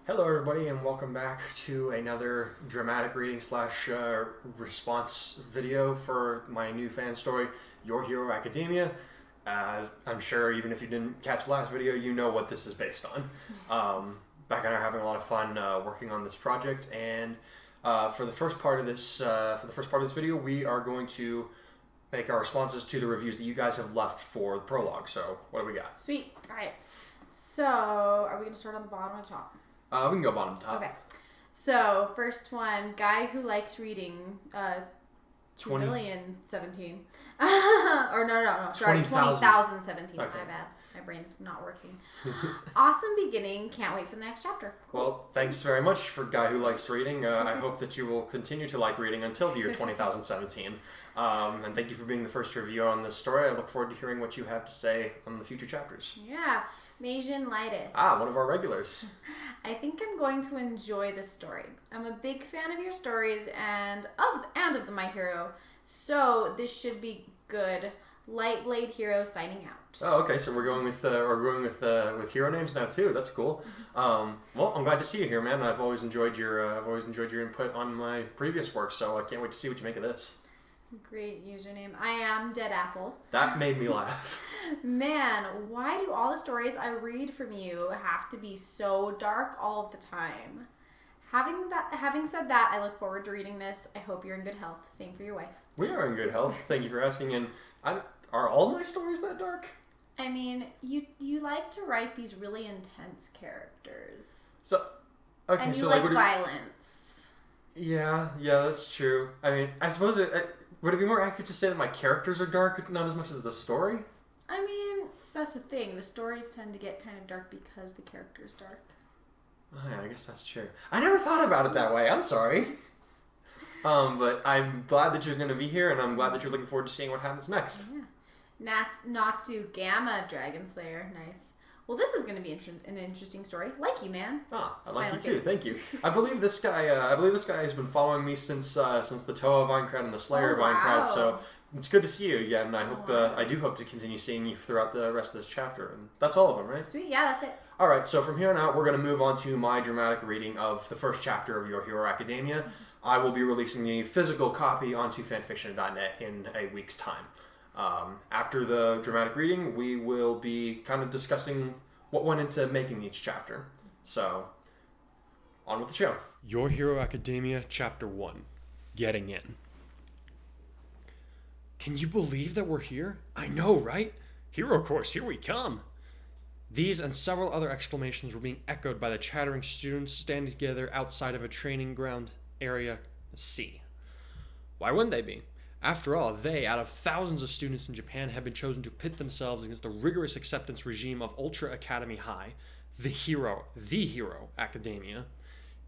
Hello everybody and welcome back to another dramatic reading slash response video for my new fan story, Your Hero Academia. I'm sure even if you didn't catch the last video, you know what this is based on. Becca and I are having a lot of fun working on this project, and for the first part of this video, we are going to make our responses to the reviews that you guys have left for the prologue. So what do we got? Sweet. All right. So are we going to start on the bottom or the top? We can go bottom to top. Okay. So, first one, guy who likes reading, 2017. Or no. Sorry, 20,017. Okay. My bad. My brain's not working. Awesome beginning. Can't wait for the next chapter. Cool. Well, thanks very much for guy who likes reading. I hope that you will continue to like reading until the year 2017. And thank you for being the first reviewer on this story. I look forward to hearing what you have to say on the future chapters. Yeah. Majin Lightus. One of our regulars. I think I'm going to enjoy this story. I'm a big fan of your stories and of the My Hero, so this should be good. Light Blade Hero signing out. Oh, okay. So we're going with hero names now too. That's cool. Well, I'm glad to see you here, man. I've always enjoyed your input on my previous work, so I can't wait to see what you make of this. Great username. I am Dead Apple. That made me laugh. Man, why do all the stories I read from you have to be so dark all of the time? Having said that, I look forward to reading this. I hope you're in good health. Same for your wife. We are in good health. Thank you for asking. And are all my stories that dark? I mean, you like to write these really intense characters. So, okay, and you so like violence. Yeah, that's true. I mean, I suppose would it be more accurate to say that my characters are dark, not as much as the story? I mean, that's the thing. The stories tend to get kind of dark because the character's dark. Oh, yeah, I guess that's true. I never thought about it that way. I'm sorry. But I'm glad that you're going to be here, and I'm glad that you're looking forward to seeing what happens next. Yeah. Natsu Gamma Dragon Slayer. Nice. Well, this is going to be an interesting story. Like you, man. I like you too. Thank you. I believe this guy has been following me since the Toa Vinecrowd and the Slayer Vinecrowd. So it's good to see you again. I do hope to continue seeing you throughout the rest of this chapter. And that's all of them, right? Sweet. Yeah, that's it. All right. So from here on out, we're going to move on to my dramatic reading of the first chapter of Your Hero Academia. I will be releasing a physical copy onto fanfiction.net in a week's time. After the dramatic reading, we will be kind of discussing what went into making each chapter. So, on with the show. Your Hero Academia, Chapter 1, Getting In. Can you believe that we're here? I know, right? Hero Course, here we come. These and several other exclamations were being echoed by the chattering students standing together outside of a training ground area C. Why wouldn't they be? After all, they, out of thousands of students in Japan, have been chosen to pit themselves against the rigorous acceptance regime of Ultra Academy High, the Hero Academia.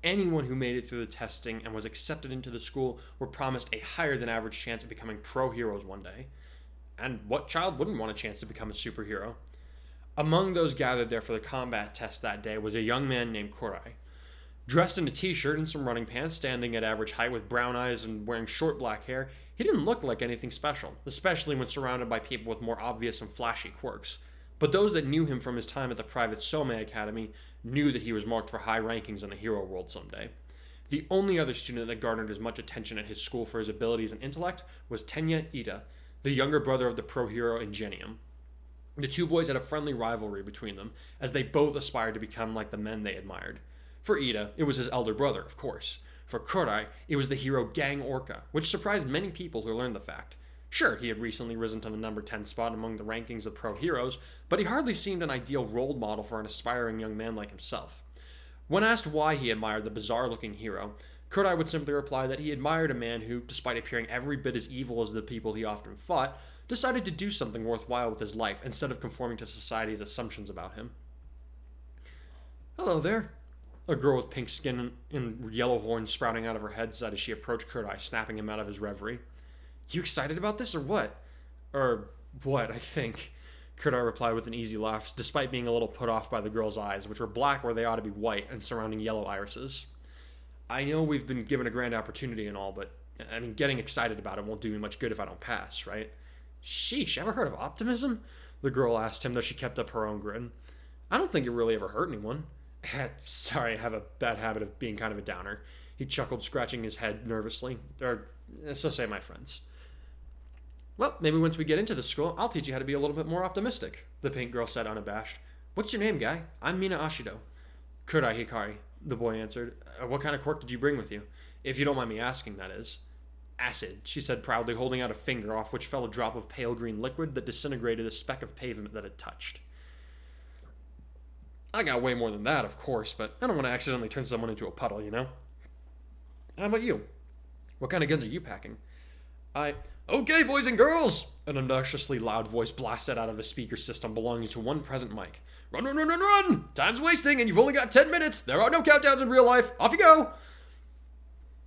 Anyone who made it through the testing and was accepted into the school were promised a higher than average chance of becoming pro heroes one day. And what child wouldn't want a chance to become a superhero? Among those gathered there for the combat test that day was a young man named Kurai. Dressed in a t-shirt and some running pants, standing at average height with brown eyes and wearing short black hair, he didn't look like anything special, especially when surrounded by people with more obvious and flashy quirks. But those that knew him from his time at the private Some Academy knew that he was marked for high rankings in the hero world someday. The only other student that garnered as much attention at his school for his abilities and intellect was Tenya Ida, the younger brother of the pro hero Ingenium. The two boys had a friendly rivalry between them, as they both aspired to become like the men they admired. For Ida, it was his elder brother, of course. For Kurai, it was the hero Gang Orca, which surprised many people who learned the fact. Sure, he had recently risen to the number 10 spot among the rankings of pro heroes, but he hardly seemed an ideal role model for an aspiring young man like himself. When asked why he admired the bizarre-looking hero, Kurai would simply reply that he admired a man who, despite appearing every bit as evil as the people he often fought, decided to do something worthwhile with his life instead of conforming to society's assumptions about him. Hello there. A girl with pink skin and yellow horns sprouting out of her head said as she approached Kurai, snapping him out of his reverie. You excited about this or what? Or what, I think. Kurai replied with an easy laugh, despite being a little put off by the girl's eyes, which were black where they ought to be white and surrounding yellow irises. I know we've been given a grand opportunity and all, but, getting excited about it won't do me much good if I don't pass, right? Sheesh, ever heard of optimism? The girl asked him, though she kept up her own grin. I don't think it really ever hurt anyone. Sorry, I have a bad habit of being kind of a downer. He chuckled, scratching his head nervously. Or, so say my friends. Well, maybe once we get into the school, I'll teach you how to be a little bit more optimistic, the pink girl said unabashed. What's your name, guy? I'm Mina Ashido. Kurai Hikari, the boy answered. What kind of quirk did you bring with you? If you don't mind me asking, that is. Acid, she said proudly, holding out a finger off which fell a drop of pale green liquid that disintegrated a speck of pavement that it touched. I got way more than that, of course, but I don't want to accidentally turn someone into a puddle, you know? How about you? What kind of guns are you packing? Okay, boys and girls! An obnoxiously loud voice blasted out of a speaker system belonging to one present mic. Run, run, run, run, run! Time's wasting and you've only got 10 minutes! There are no countdowns in real life! Off you go!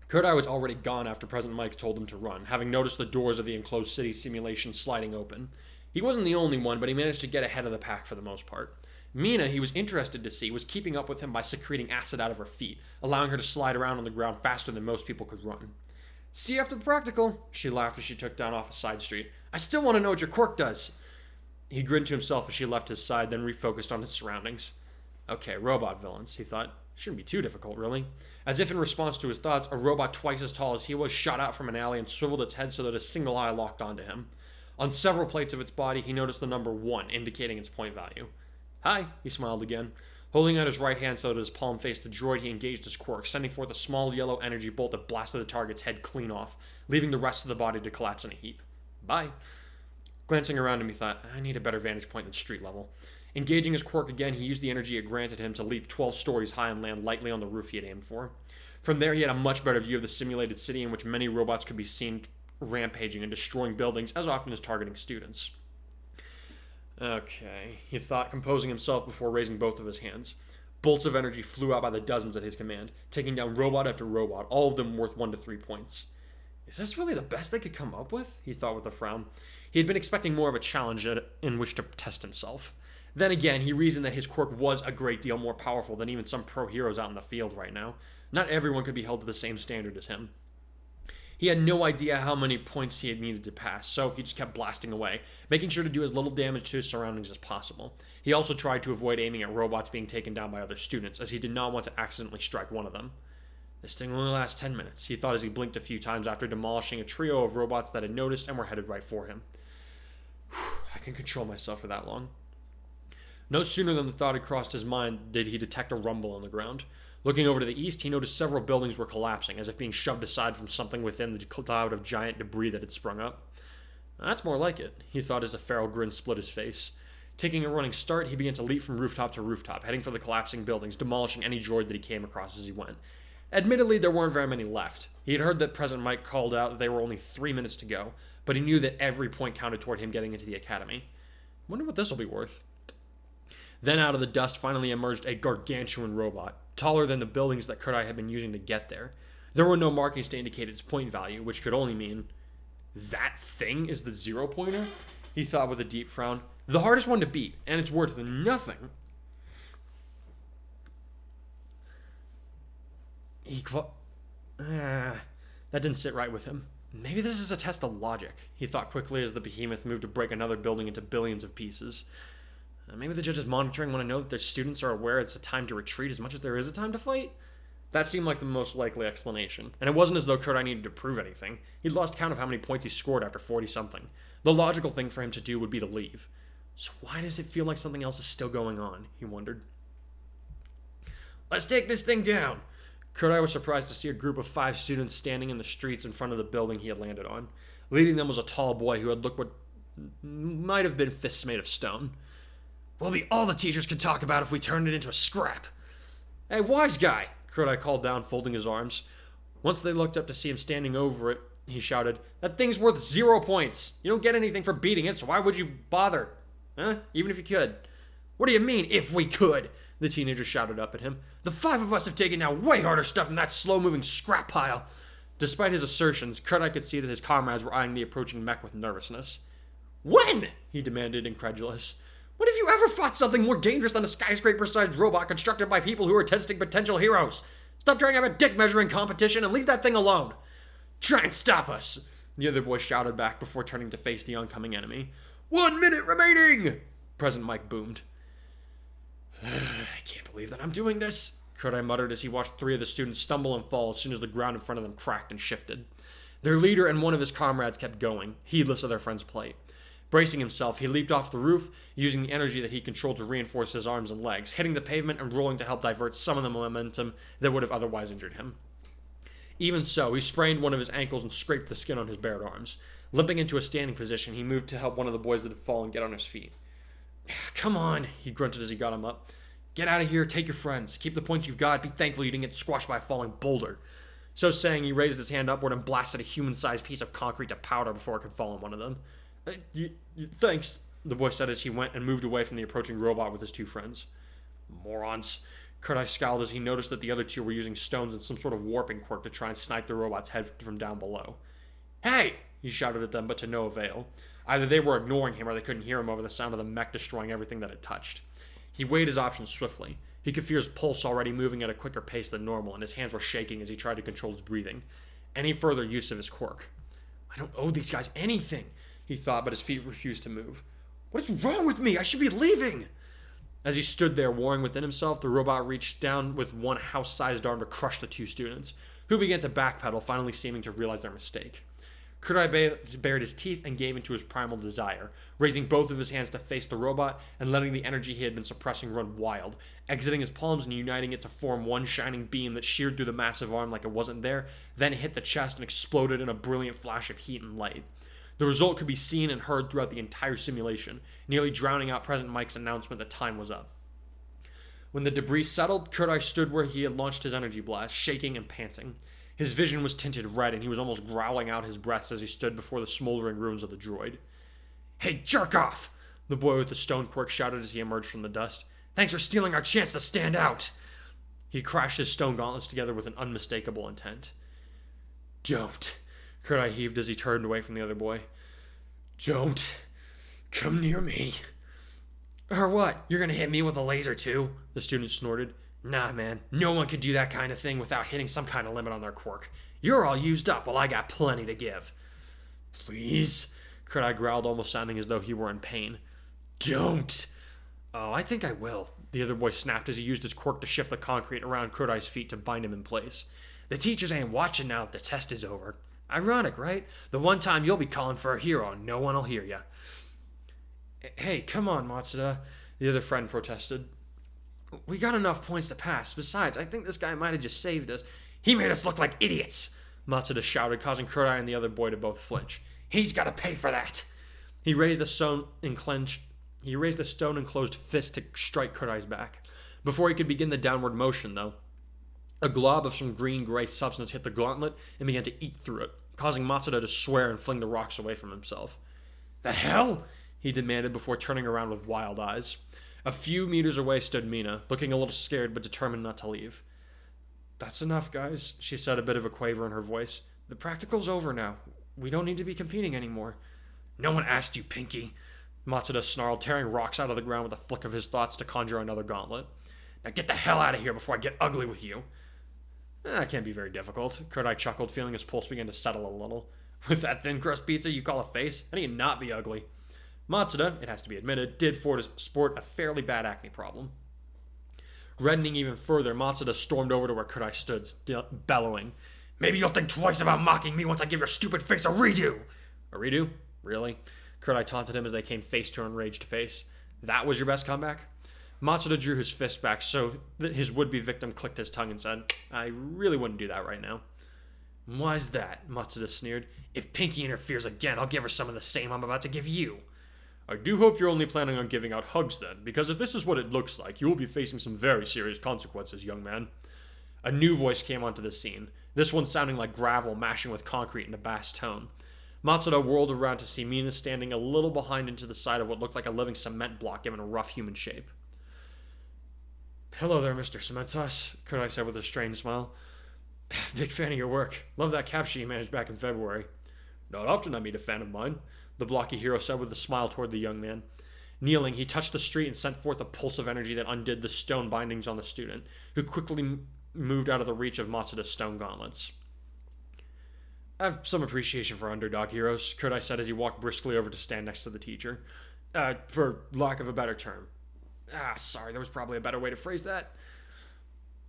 Kurai was already gone after President Mike told him to run, having noticed the doors of the enclosed city simulation sliding open. He wasn't the only one, but he managed to get ahead of the pack for the most part. Mina, he was interested to see, was keeping up with him by secreting acid out of her feet, allowing her to slide around on the ground faster than most people could run. See you after the practical, she laughed as she took down off a side street. I still want to know what your quirk does. He grinned to himself as she left his side, then refocused on his surroundings. Okay, robot villains, he thought. Shouldn't be too difficult, really. As if in response to his thoughts, a robot twice as tall as he was shot out from an alley and swiveled its head so that a single eye locked onto him. On several plates of its body, he noticed the number 1, indicating its point value. Hi, he smiled again. Holding out his right hand so that his palm faced the droid, he engaged his quirk, sending forth a small yellow energy bolt that blasted the target's head clean off, leaving the rest of the body to collapse in a heap. Bye. Glancing around him, he thought, I need a better vantage point than street level. Engaging his quirk again, he used the energy it granted him to leap 12 stories high and land lightly on the roof he had aimed for. From there, he had a much better view of the simulated city in which many robots could be seen rampaging and destroying buildings as often as targeting students. Okay, he thought, composing himself before raising both of his hands. Bolts of energy flew out by the dozens at his command, taking down robot after robot, all of them worth 1 to 3 points. Is this really the best they could come up with? He thought with a frown. He had been expecting more of a challenge in which to test himself. Then again, he reasoned that his quirk was a great deal more powerful than even some pro heroes out in the field right now. Not everyone could be held to the same standard as him. He had no idea how many points he had needed to pass, so he just kept blasting away, making sure to do as little damage to his surroundings as possible. He also tried to avoid aiming at robots being taken down by other students, as he did not want to accidentally strike one of them. This thing will only last 10 minutes, he thought as he blinked a few times after demolishing a trio of robots that had noticed and were headed right for him. I can control myself for that long. No sooner than the thought had crossed his mind did he detect a rumble on the ground. Looking over to the east, he noticed several buildings were collapsing, as if being shoved aside from something within the cloud of giant debris that had sprung up. That's more like it, he thought as a feral grin split his face. Taking a running start, he began to leap from rooftop to rooftop, heading for the collapsing buildings, demolishing any droid that he came across as he went. Admittedly, there weren't very many left. He had heard that President Mike called out that there were only 3 minutes to go, but he knew that every point counted toward him getting into the academy. Wonder what this will be worth. Then out of the dust finally emerged a gargantuan robot, taller than the buildings that Kurai had been using to get there. There were no markings to indicate its point value, which could only mean, that thing is the 0-pointer? He thought with a deep frown. The hardest one to beat, and it's worth nothing. That didn't sit right with him. Maybe this is a test of logic, he thought quickly as the behemoth moved to break another building into billions of pieces. Maybe the judges monitoring want to know that their students are aware it's a time to retreat as much as there is a time to fight? That seemed like the most likely explanation, and it wasn't as though Kurai needed to prove anything. He'd lost count of how many points he scored after 40-something. The logical thing for him to do would be to leave. So why does it feel like something else is still going on, he wondered. Let's take this thing down! Kurai was surprised to see a group of 5 students standing in the streets in front of the building he had landed on. Leading them was a tall boy who had looked what might have been fists made of stone. Will be all the teachers can talk about if we turn it into a scrap. Hey, wise guy, Kurai called down, folding his arms. Once they looked up to see him standing over it, he shouted, That thing's worth 0 points. You don't get anything for beating it, so why would you bother? Huh? Even if you could. What do you mean, if we could? The teenager shouted up at him. The 5 of us have taken down way harder stuff than that slow-moving scrap pile. Despite his assertions, Kurai could see that his comrades were eyeing the approaching mech with nervousness. When? He demanded, incredulous. When have you ever fought something more dangerous than a skyscraper-sized robot constructed by people who are testing potential heroes? Stop trying to have a dick-measuring competition and leave that thing alone. Try and stop us, the other boy shouted back before turning to face the oncoming enemy. 1 minute remaining, President Mike boomed. I can't believe that I'm doing this, Kurai muttered as he watched 3 of the students stumble and fall as soon as the ground in front of them cracked and shifted. Their leader and one of his comrades kept going, heedless of their friend's plight. Bracing himself, he leaped off the roof, using the energy that he controlled to reinforce his arms and legs, hitting the pavement and rolling to help divert some of the momentum that would have otherwise injured him. Even so, he sprained one of his ankles and scraped the skin on his bared arms. Limping into a standing position, he moved to help one of the boys that had fallen get on his feet. Come on, he grunted as he got him up. Get out of here, take your friends, keep the points you've got, be thankful you didn't get squashed by a falling boulder. So saying, he raised his hand upward and blasted a human-sized piece of concrete to powder before it could fall on one of them. Thanks, the boy said as he went and moved away from the approaching robot with his 2 friends. Morons. Kurai scowled as he noticed that the other 2 were using stones and some sort of warping quirk to try and snipe the robot's head from down below. Hey! He shouted at them, but to no avail. Either they were ignoring him or they couldn't hear him over the sound of the mech destroying everything that it touched. He weighed his options swiftly. He could feel his pulse already moving at a quicker pace than normal, and his hands were shaking as he tried to control his breathing. Any further use of his quirk. I don't owe these guys anything, he thought, but his feet refused to move. What is wrong with me? I should be leaving! As he stood there, warring within himself, the robot reached down with one house-sized arm to crush the 2 students, who began to backpedal, finally seeming to realize their mistake. Kurai bared his teeth and gave into his primal desire, raising both of his hands to face the robot and letting the energy he had been suppressing run wild, exiting his palms and uniting it to form one shining beam that sheared through the massive arm like it wasn't there, then hit the chest and exploded in a brilliant flash of heat and light. The result could be seen and heard throughout the entire simulation, nearly drowning out President Mike's announcement that time was up. When the debris settled, Kurai stood where he had launched his energy blast, shaking and panting. His vision was tinted red, and he was almost growling out his breaths as he stood before the smoldering ruins of the droid. Hey, jerk off! The boy with the stone quirk shouted as he emerged from the dust. Thanks for stealing our chance to stand out! He crashed his stone gauntlets together with an unmistakable intent. Don't, Kurai heaved as he turned away from the other boy. Don't come near me. Or what? You're gonna hit me with a laser too? The student snorted. Nah, man. No one could do that kind of thing without hitting some kind of limit on their quirk. You're all used up while I got plenty to give. Please? Kurai growled, almost sounding as though he were in pain. Don't. Oh, I think I will. The other boy snapped as he used his quirk to shift the concrete around Kurai's feet to bind him in place. The teachers ain't watching now that the test is over. Ironic, right? The one time you'll be calling for a hero and no one'll hear ya. Hey, come on, Matsuda, the other friend protested. We got enough points to pass. Besides, I think this guy might have just saved us. He made us look like idiots, Matsuda shouted, causing Kurai and the other boy to both flinch. He's got to pay for that. He raised a stone enclosed fist to strike Kurai's back. Before he could begin the downward motion, though, a glob of some green-gray substance hit the gauntlet and began to eat through it, causing Matsuda to swear and fling the rocks away from himself. The hell? He demanded before turning around with wild eyes. A few meters away stood Mina, looking a little scared but determined not to leave. That's enough, guys, she said, a bit of a quaver in her voice. The practical's over now. We don't need to be competing anymore. No one asked you, Pinky, Matsuda snarled, tearing rocks out of the ground with a flick of his thoughts to conjure another gauntlet. Now get the hell out of here before I get ugly with you. That can't be very difficult, Kurai chuckled, feeling his pulse begin to settle a little. With that thin crust pizza you call a face, how do you not be ugly? Matsuda, it has to be admitted, did sport a fairly bad acne problem. Reddening even further, Matsuda stormed over to where Kurai stood, bellowing. Maybe you'll think twice about mocking me once I give your stupid face a redo! A redo? Really? Kurai taunted him as they came face to enraged face. That was your best comeback? Matsuda drew his fist back so that his would-be victim clicked his tongue and said, I really wouldn't do that right now. Why's that? Matsuda sneered. If Pinky interferes again, I'll give her some of the same I'm about to give you. I do hope you're only planning on giving out hugs then, because if this is what it looks like, you will be facing some very serious consequences, young man. A new voice came onto the scene, this one sounding like gravel mashing with concrete in a bass tone. Matsuda whirled around to see Mina standing a little behind into the side of what looked like a living cement block given a rough human shape. Hello there, Mr. Cementos, Kurai said with a strained smile. Big fan of your work. Love that capture you managed back in February. Not often I meet a fan of mine, the blocky hero said with a smile toward the young man. Kneeling, he touched the street and sent forth a pulse of energy that undid the stone bindings on the student, who quickly moved out of the reach of Matsuda's stone gauntlets. I have some appreciation for underdog heroes, Kurai said as he walked briskly over to stand next to the teacher. For lack of a better term. Sorry, there was probably a better way to phrase that.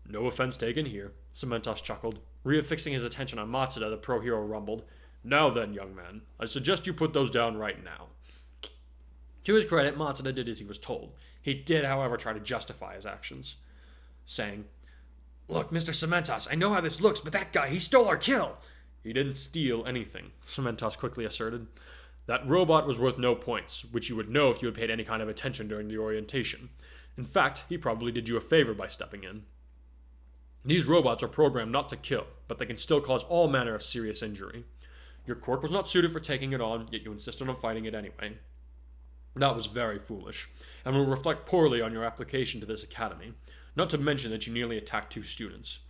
No offense taken here, Cementos chuckled. Reaffixing his attention on Matsuda, the pro-hero rumbled. Now then, young man, I suggest you put those down right now. To his credit, Matsuda did as he was told. He did, however, try to justify his actions, saying, Look, Mr. Cementos, I know how this looks, but that guy, he stole our kill. He didn't steal anything, Cementos quickly asserted. That robot was worth no points, which you would know if you had paid any kind of attention during the orientation. In fact, he probably did you a favor by stepping in. These robots are programmed not to kill, but they can still cause all manner of serious injury. Your quirk was not suited for taking it on, yet you insisted on fighting it anyway. That was very foolish, and will reflect poorly on your application to this academy, not to mention that you nearly attacked 2 students.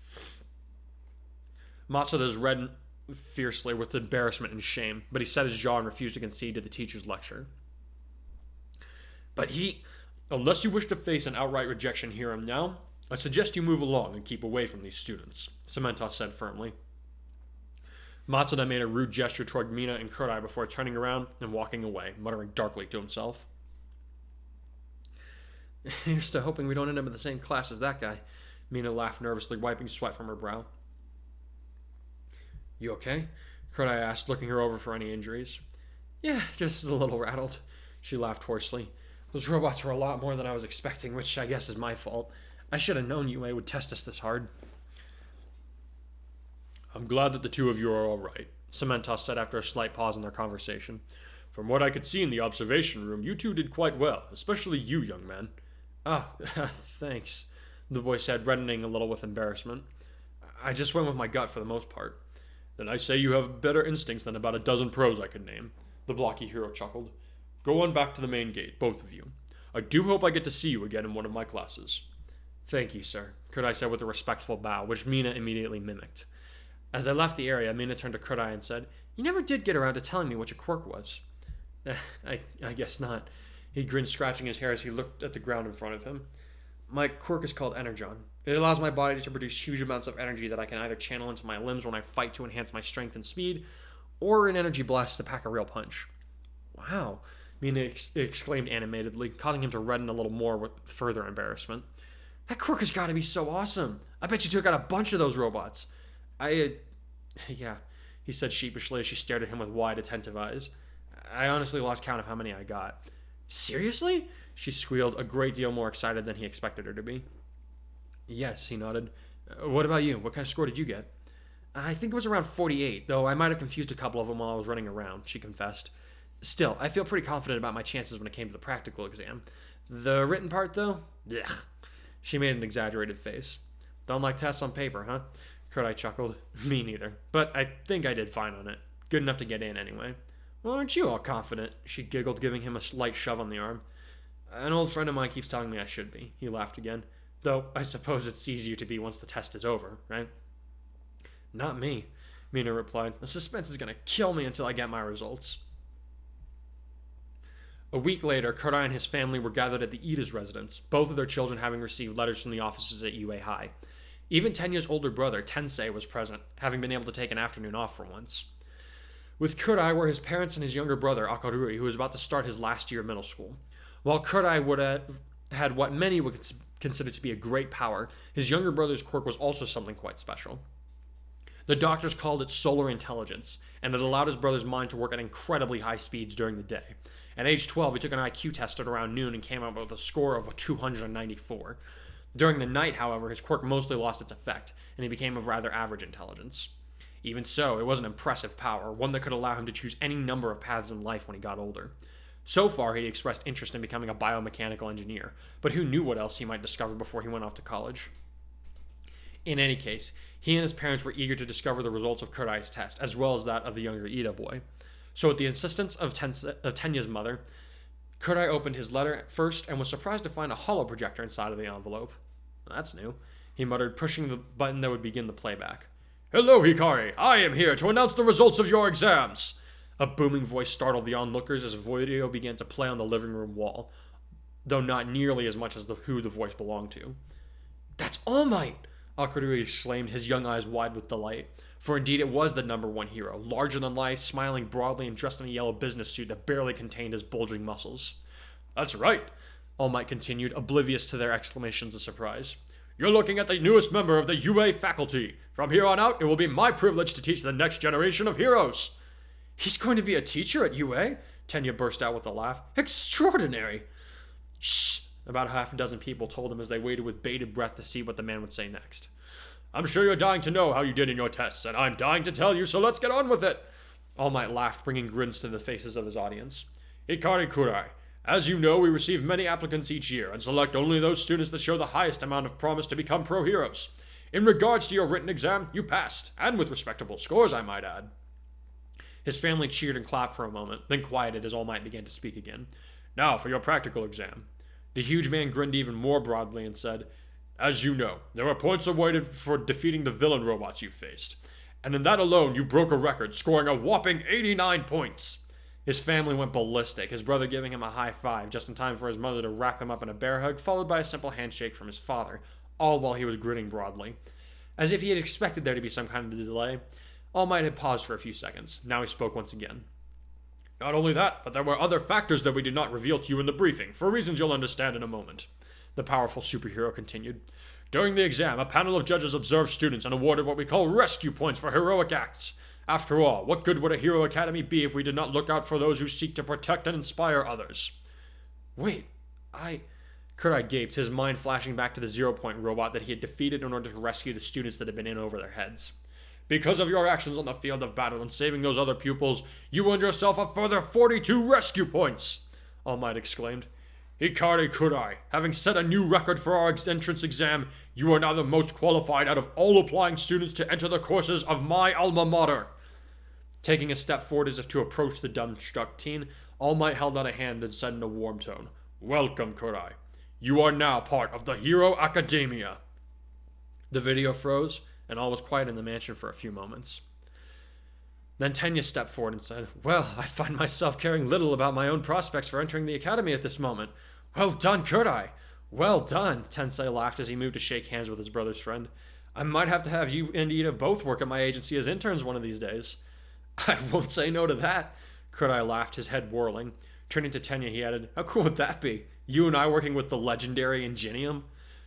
Matsuda's reddened fiercely with embarrassment and shame, but he set his jaw and refused to concede to the teacher's lecture. But unless you wish to face an outright rejection here and now, I suggest you move along and keep away from these students, Cementos said firmly. Matsuda made a rude gesture toward Mina and Kurai before turning around and walking away, muttering darkly to himself. Here's to hoping we don't end up in the same class as that guy, Mina laughed nervously, wiping sweat from her brow. You okay? Kurai asked, looking her over for any injuries. Yeah, just a little rattled, she laughed hoarsely. Those robots were a lot more than I was expecting, which I guess is my fault. I should have known UA would test us this hard. I'm glad that the 2 of you are all right, Cementos said after a slight pause in their conversation. From what I could see in the observation room, you 2 did quite well, especially you, young man. Thanks, the boy said, reddening a little with embarrassment. I just went with my gut for the most part. Then I say you have better instincts than about a dozen pros I could name, the blocky hero chuckled. Go on back to the main gate, both of you. I do hope I get to see you again in one of my classes. Thank you, sir, Kurai said with a respectful bow, which Mina immediately mimicked. As they left the area, Mina turned to Kurai and said, You never did get around to telling me what your quirk was. I guess not. He grinned, scratching his hair as he looked at the ground in front of him. My quirk is called Energon. It allows my body to produce huge amounts of energy that I can either channel into my limbs when I fight to enhance my strength and speed, or an energy blast to pack a real punch. Wow, Mina exclaimed animatedly, causing him to redden a little more with further embarrassment. That quirk has got to be so awesome. I bet you took out a bunch of those robots. Yeah, he said sheepishly as she stared at him with wide, attentive eyes. I honestly lost count of how many I got. Seriously? She squealed, a great deal more excited than he expected her to be. Yes, he nodded. What about you? What kind of score did you get? I think it was around 48, though I might have confused a couple of them while I was running around, she confessed. Still, I feel pretty confident about my chances when it came to the practical exam. The written part, though? Ugh. She made an exaggerated face. Don't like tests on paper, huh? Kurai chuckled. Me neither. But I think I did fine on it. Good enough to get in anyway. Well, aren't you all confident? She giggled, giving him a slight shove on the arm. An old friend of mine keeps telling me I should be. He laughed again. Though I suppose it's easier to be once the test is over, right? Not me, Mina replied. The suspense is going to kill me until I get my results. A week later, Kurai and his family were gathered at the Ida's residence, both of their children having received letters from the offices at UA High. Even Tenya's older brother, Tensei, was present, having been able to take an afternoon off for once. With Kurai were his parents and his younger brother, Akarui, who was about to start his last year of middle school. While Kurai would have had what many would consider to be a great power, his younger brother's quirk was also something quite special. The doctors called it solar intelligence, and it allowed his brother's mind to work at incredibly high speeds during the day. At age 12, he took an IQ test at around noon and came out with a score of 294. During the night, however, his quirk mostly lost its effect, and he became of rather average intelligence. Even so, it was an impressive power, one that could allow him to choose any number of paths in life when he got older. So far, he expressed interest in becoming a biomechanical engineer, but who knew what else he might discover before he went off to college. In any case, he and his parents were eager to discover the results of Kurai's test, as well as that of the younger Ida boy. So at the insistence of Tenya's mother, Kurai opened his letter first and was surprised to find a holo projector inside of the envelope. That's new, he muttered, pushing the button that would begin the playback. Hello, Hikari! I am here to announce the results of your exams! A booming voice startled the onlookers as a video began to play on the living room wall, though not nearly as much as who the voice belonged to. That's All Might! Akarui exclaimed, his young eyes wide with delight. For indeed it was the number one hero, larger than life, smiling broadly and dressed in a yellow business suit that barely contained his bulging muscles. That's right. All Might continued, oblivious to their exclamations of surprise. You're looking at the newest member of the UA faculty. From here on out, it will be my privilege to teach the next generation of heroes. He's going to be a teacher at UA? Tenya burst out with a laugh. Extraordinary! Shh! About half a dozen people told him as they waited with bated breath to see what the man would say next. I'm sure you're dying to know how you did in your tests, and I'm dying to tell you, so let's get on with it. All Might laughed, bringing grins to the faces of his audience. Hikari Kurai, as you know, we receive many applicants each year, and select only those students that show the highest amount of promise to become pro heroes. In regards to your written exam, you passed, and with respectable scores, I might add. His family cheered and clapped for a moment, then quieted as All Might began to speak again. Now for your practical exam. The huge man grinned even more broadly and said, As you know, there are points awarded for defeating the villain robots you faced. And in that alone, you broke a record, scoring a whopping 89 points. His family went ballistic, his brother giving him a high five just in time for his mother to wrap him up in a bear hug, followed by a simple handshake from his father, all while he was grinning broadly. As if he had expected there to be some kind of delay, All Might had paused for a few seconds. Now he spoke once again. Not only that, but there were other factors that we did not reveal to you in the briefing, for reasons you'll understand in a moment. The powerful superhero continued. During the exam, a panel of judges observed students and awarded what we call rescue points for heroic acts. After all, what good would a hero academy be if we did not look out for those who seek to protect and inspire others? Wait, Kurai gaped, his mind flashing back to the 0-point robot that he had defeated in order to rescue the students that had been in over their heads. Because of your actions on the field of battle and saving those other pupils, you earned yourself a further 42 rescue points! All Might exclaimed. Hikari Kurai, having set a new record for our entrance exam, you are now the most qualified out of all applying students to enter the courses of my alma mater. Taking a step forward as if to approach the dumbstruck teen, All Might held out a hand and said in a warm tone, Welcome, Kurai. You are now part of the Hero Academia. The video froze, and all was quiet in the mansion for a few moments. Then Tenya stepped forward and said, Well, I find myself caring little about my own prospects for entering the academy at this moment. Well done, Kurai. Well done, Tensei laughed as he moved to shake hands with his brother's friend. I might have to have you and Ida both work at my agency as interns one of these days. I won't say no to that, Kurai laughed, his head whirling. Turning to Tenya, he added, How cool would that be? You and I working with the legendary Ingenium?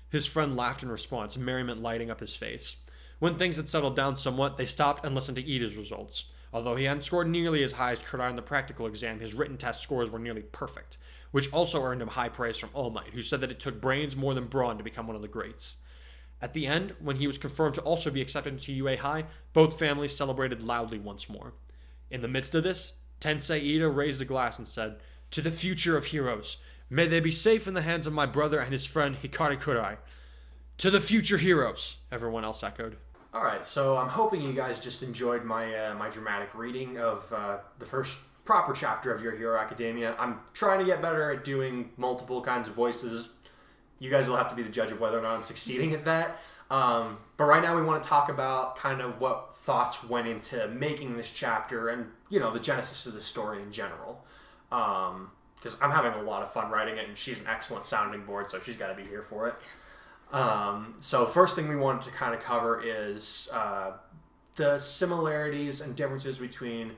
His friend laughed in response, merriment lighting up his face. When things had settled down somewhat, they stopped and listened to Ida's results. Although he hadn't scored nearly as high as Kurai on the practical exam, his written test scores were nearly perfect, which also earned him high praise from All Might, who said that it took brains more than brawn to become one of the greats. At the end, when he was confirmed to also be accepted into UA High, both families celebrated loudly once more. In the midst of this, Tensei Ida raised a glass and said, To the future of heroes, may they be safe in the hands of my brother and his friend Hikari Kurai. To the future heroes, everyone else echoed. Alright, so I'm hoping you guys just enjoyed my my dramatic reading of the first proper chapter of Your Hero Academia. I'm trying to get better at doing multiple kinds of voices. You guys will have to be the judge of whether or not I'm succeeding at that. But right now we want to talk about kind of what thoughts went into making this chapter and, you know, the genesis of the story in general. Because I'm having a lot of fun writing it, and she's an excellent sounding board, so she's got to be here for it. So first thing we wanted to kind of cover is the similarities and differences between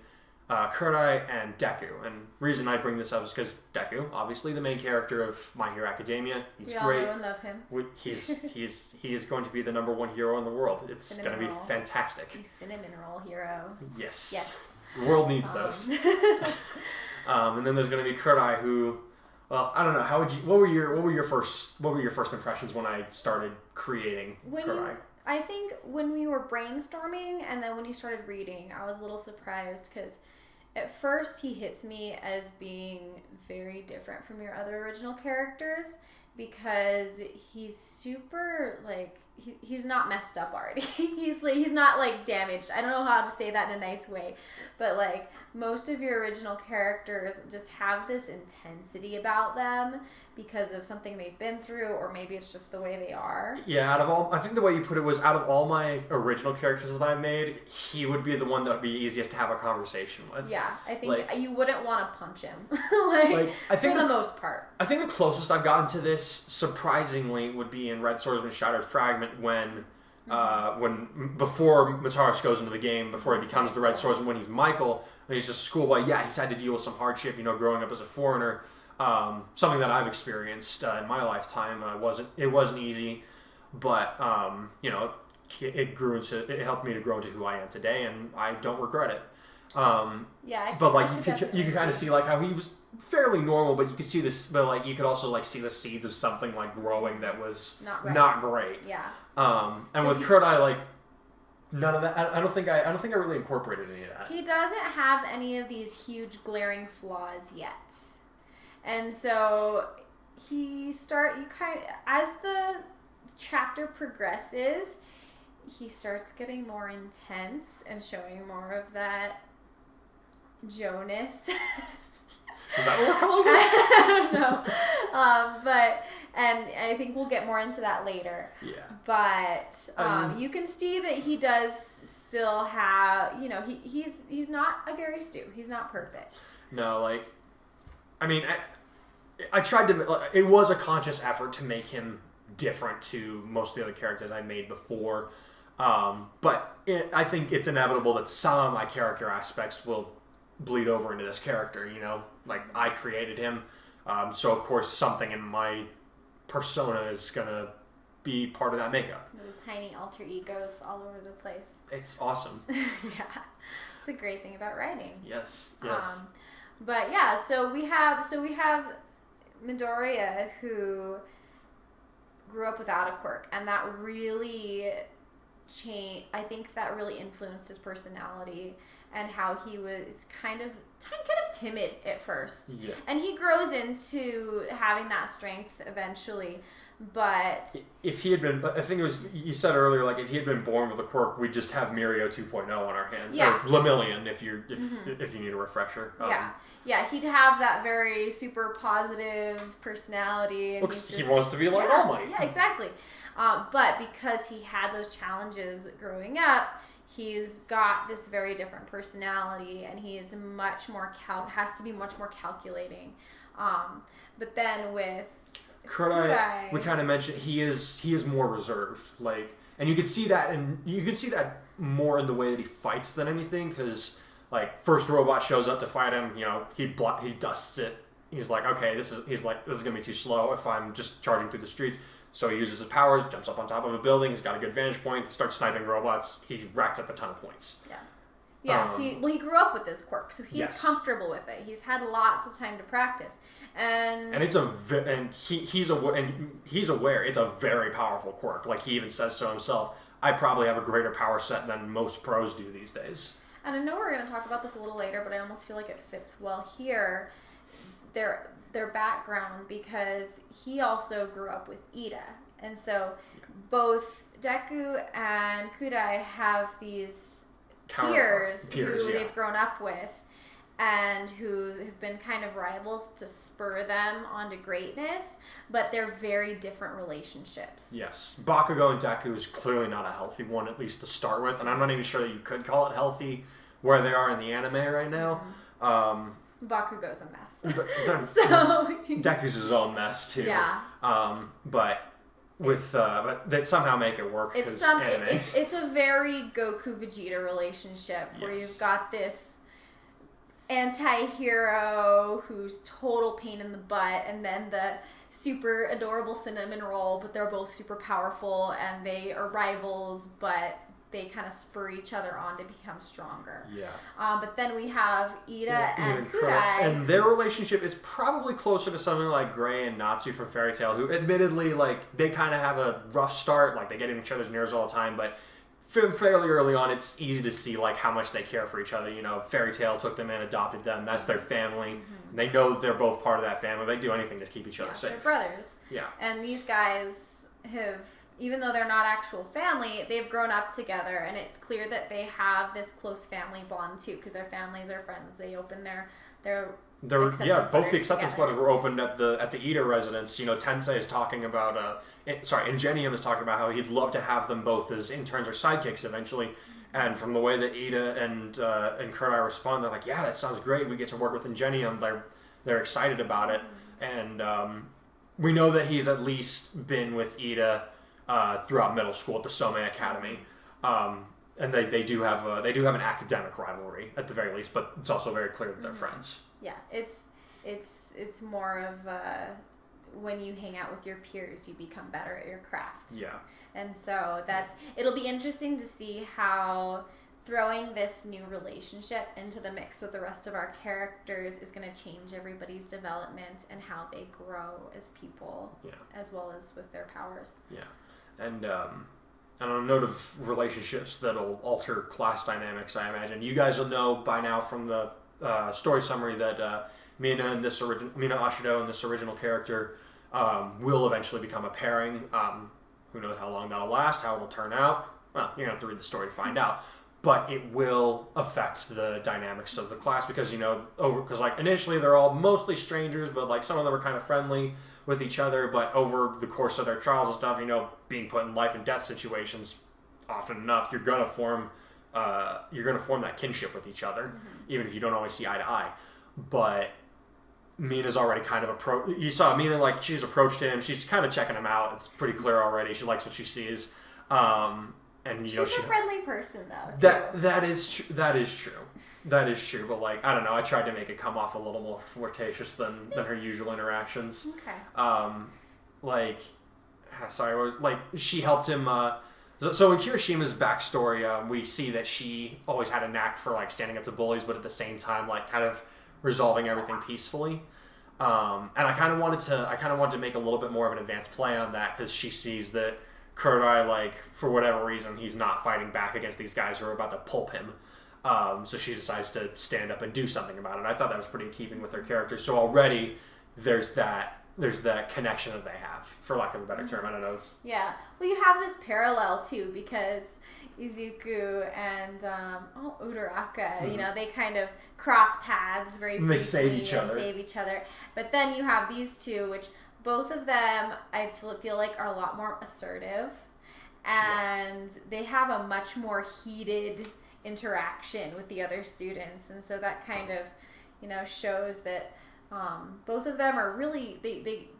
Kurai and Deku. And reason I bring this up is because Deku, obviously the main character of My Hero Academia, he's great. We all know and love him. He is going to be the #1 hero in the world. It's going to be fantastic. He's cinnamon roll hero. Yes. The world needs those. And then there's going to be Kurai, who, well, I don't know. What were your first impressions when I started creating Kurai? I think when we were brainstorming and then when you started reading, I was a little surprised because at first he hits me as being very different from your other original characters because he's super, like, he's not messed up already. he's not, like, damaged. I don't know how to say that in a nice way, but, like, most of your original characters just have this intensity about them because of something they've been through, or maybe it's just the way they are. Yeah, I think the way you put it was, out of all my original characters that I've made, he would be the one that would be easiest to have a conversation with. Yeah, I think you wouldn't want to punch him, I think for the most part. I think the closest I've gotten to this, surprisingly, would be in Red Swordsman Shattered Fragment when before Mataros goes into the game, before he becomes the Red Swordsman, when he's Michael, and he's just a schoolboy. Yeah, he's had to deal with some hardship, growing up as a foreigner. Something that I've experienced in my lifetime. It wasn't easy, but it helped me to grow into who I am today, and I don't regret it. But like you could kind of see like how he was fairly normal, but you could see this, but like you could also like see the seeds of something like growing that was not great. Yeah. And so with Kurai, like none of that. I don't think I really incorporated any of that. He doesn't have any of these huge glaring flaws yet, and so as the chapter progresses, he starts getting more intense and showing more of that Jonas. Is that what we're calling it? No. But I think we'll get more into that later. Yeah. But you can see that he does still have, he's not a Gary Stu. He's not perfect. No, like, I mean, I tried to, it was a conscious effort to make him different to most of the other characters I made before. But I think it's inevitable that some of my character aspects will bleed over into this character, like I created him. So of course something in my persona is going to be part of that makeup. Little tiny alter egos all over the place. It's awesome. Yeah. It's a great thing about writing. Yes. But yeah, so we have Midoriya, who grew up without a quirk, and that really I think that really influenced his personality and how he was kind of timid at first. Yeah. And he grows into having that strength eventually. But if he had been, I think it was, you said earlier, like if he had been born with a quirk, we'd just have Mirio 2.0 on our hands. Yeah. Or Lemillion, if you need a refresher. Yeah, he'd have that very super positive personality. And he wants to be like All Might. Yeah, exactly. But because he had those challenges growing up, he's got this very different personality, and he is much more has to be much more calculating. But then with Kurai, we kind of mentioned he is more reserved, like, and you can see that, more in the way that he fights than anything, because like first robot shows up to fight him, he dusts it. He's like, okay, this is gonna be too slow if I'm just charging through the streets. So he uses his powers, jumps up on top of a building, he's got a good vantage point, starts sniping robots, he racks up a ton of points. Yeah. Yeah, he grew up with this quirk, so he's comfortable with it. He's had lots of time to practice. And he's aware it's a very powerful quirk. Like he even says so himself, I probably have a greater power set than most pros do these days. And I know we're going to talk about this a little later, but I almost feel like it fits well here. Their background, because he also grew up with Ida, and so both Deku and Kurai have these peers who they've grown up with and who have been kind of rivals to spur them onto greatness, but they're very different relationships. Yes, Bakugo and Deku is clearly not a healthy one, at least to start with, and I'm not even sure that you could call it healthy where they are in the anime right now. Bakugo's a mess. Deku's his own mess too. Yeah. But they somehow make it work. It's a very Goku Vegeta relationship where you've got this anti-hero who's total pain in the butt, and then the super adorable cinnamon roll, but they're both super powerful and they are rivals, but they kind of spur each other on to become stronger. Yeah. But then we have Ida and Kurai. And their relationship is probably closer to something like Gray and Natsu from Fairy Tail, who admittedly, like, they kind of have a rough start. Like, they get in each other's mirrors all the time, but fairly early on, it's easy to see, like, how much they care for each other. Fairy Tail took them in, adopted them. That's their family. Mm-hmm. They know that they're both part of that family. They do anything to keep each other safe. They're brothers. Yeah. And these guys have, even though they're not actual family, they've grown up together, and it's clear that they have this close family bond too, because their families are friends. They open their both the acceptance letters were opened at the Ida residence. Tensei is talking about Ingenium is talking about how he'd love to have them both as interns or sidekicks eventually. And from the way that Ida and Kurai respond, they're like, "Yeah, that sounds great. We get to work with Ingenium." They're excited about it, and we know that he's at least been with Ida throughout middle school at the Some Academy, and they do have an academic rivalry at the very least, but it's also very clear that they're friends. Yeah, it's more of when you hang out with your peers, you become better at your craft. Yeah. And so it'll be interesting to see how throwing this new relationship into the mix with the rest of our characters is going to change everybody's development and how they grow as people, as well as with their powers. Yeah. And on a note of relationships that'll alter class dynamics, I imagine you guys will know by now from the story summary that Mina Ashido and this original character will eventually become a pairing. Who knows how long that'll last, how it'll turn out. Well, you're going to have to read the story to find out. But it will affect the dynamics of the class because, like initially they're all mostly strangers, but like some of them are kind of friendly with each other. But over the course of their trials and stuff, being put in life and death situations often enough, you're gonna form that kinship with each other, even if you don't always see eye to eye. But Mina's already kind of you saw Mina, like she's approached him, she's kind of checking him out. It's pretty clear already. She likes what she sees. And she's a friendly person though. Too. That is true. That is true. But like I don't know, I tried to make it come off a little more flirtatious than her usual interactions. Okay. She helped him. So in Kirishima's backstory, we see that she always had a knack for like standing up to bullies, but at the same time like kind of resolving everything peacefully. And I kind of wanted to make a little bit more of an advanced play on that because she sees that Kurai, like, for whatever reason, he's not fighting back against these guys who are about to pulp him. So she decides to stand up and do something about it. I thought that was pretty in keeping with her character. So already there's that connection that they have, for lack of a better term. I don't know. Yeah. Well, you have this parallel, too, because Izuku and Uraraka, they kind of cross paths very briefly. And they save each other. But then you have these two, which... both of them, I feel like, are a lot more assertive, and they have a much more heated interaction with the other students, and so that kind of, shows that both of them are really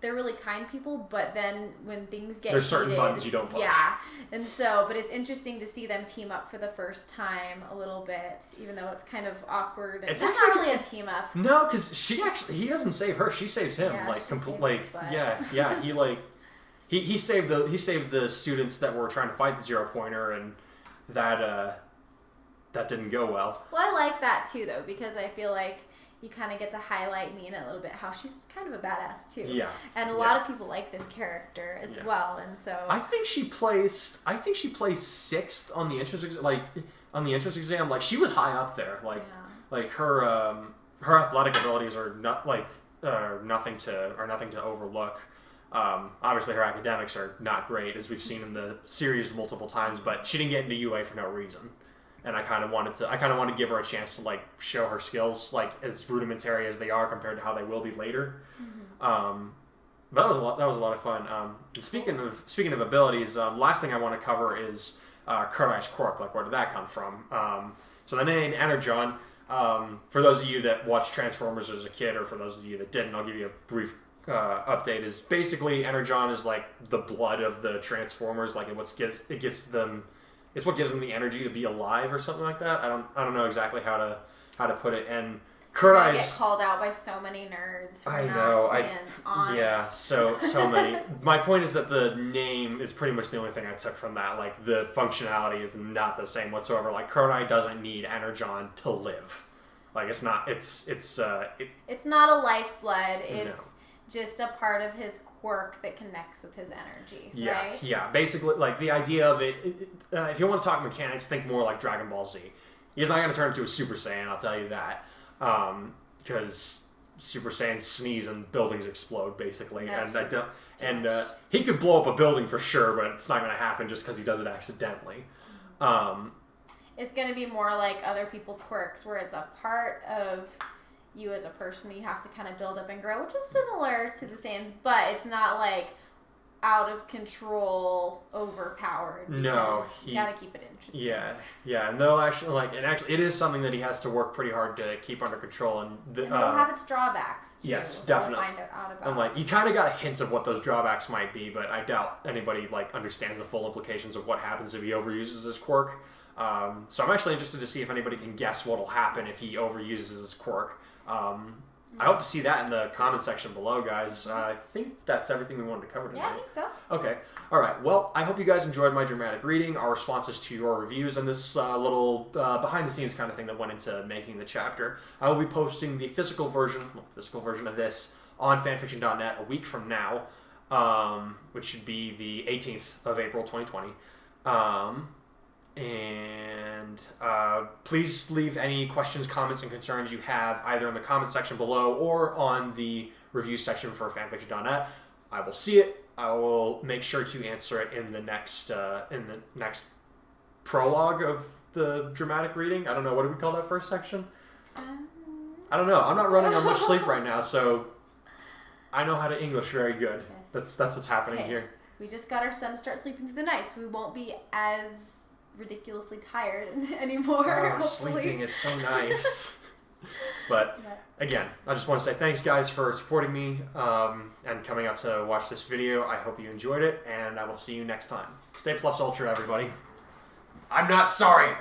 they're really kind people, but then when things get there's certain buttons you don't push. Yeah, and so but it's interesting to see them team up for the first time a little bit, even though it's kind of awkward. It's not really a team up. No, because he doesn't save her; she saves him. He saved the students that were trying to fight the 0-pointer, and that didn't go well. Well, I like that too, though, because I feel like you kind of get to highlight Mina a little bit, how she's kind of a badass too. Yeah. And a lot of people like this character as well, and so I think she placed 6th on the entrance exam. Like she was high up there. Like her athletic abilities are not nothing to overlook. Obviously her academics are not great, as we've seen in the series multiple times, but she didn't get into UA for no reason. And I kind of wanted to give her a chance to like show her skills, like as rudimentary as they are compared to how they will be later. But that was a lot of fun. Speaking of abilities, last thing I want to cover is Kurai's quirk. Like, where did that come from? So the name Energon. For those of you that watched Transformers as a kid, or for those of you that didn't, I'll give you a brief update. Is basically Energon is like the blood of the Transformers. Like it's what gives them the energy to be alive, or something like that. I don't know exactly how to put it. And Kurai's... I get called out by so many nerds. I know. Yeah, so many. My point is that the name is pretty much the only thing I took from that. Like, the functionality is not the same whatsoever. Like, Kurai doesn't need Energon to live. Like, it's not... It's not a lifeblood. It's just a part of his quirk that connects with his energy, right? Yeah. Basically, like, the idea of it, if you want to talk mechanics, think more like Dragon Ball Z. He's not going to turn into a Super Saiyan, I'll tell you that. Because Super Saiyans sneeze and buildings explode, basically. And he could blow up a building for sure, but it's not going to happen just because he does it accidentally. It's going to be more like other people's quirks, where it's a part of you as a person that you have to kind of build up and grow, which is similar to the Saiyans, but it's not like out of control, overpowered. No, you gotta keep it interesting. Yeah, and they'll actually it is something that he has to work pretty hard to keep under control, and it'll have its drawbacks too. Yes, definitely. We'll find out about. And like, you kind of got a hint of what those drawbacks might be, but I doubt anybody like understands the full implications of what happens if he overuses his quirk. So I'm actually interested to see if anybody can guess what'll happen if he overuses his quirk. I hope to see that in the comment section below, guys. I think that's everything we wanted to cover tonight. Yeah, I think so. Okay. All right. Well, I hope you guys enjoyed my dramatic reading, our responses to your reviews, and this little behind-the-scenes kind of thing that went into making the chapter. I will be posting the physical version of this on fanfiction.net a week from now, which should be the 18th of April, 2020. And please leave any questions, comments, and concerns you have either in the comment section below or on the review section for fanfiction.net. I will see it. I will make sure to answer it in the next prologue of the dramatic reading. I don't know, what do we call that first section? I don't know. I'm not running on much sleep right now, so I know how to English very good. Yes. That's what's happening here. We just got our son to start sleeping through the night, so we won't be as ridiculously tired anymore. Oh, sleeping is so nice. But again, I just want to say thanks, guys, for supporting me and coming out to watch this video. I hope you enjoyed it, and I will see you next time. Stay plus ultra, everybody. I'm not sorry.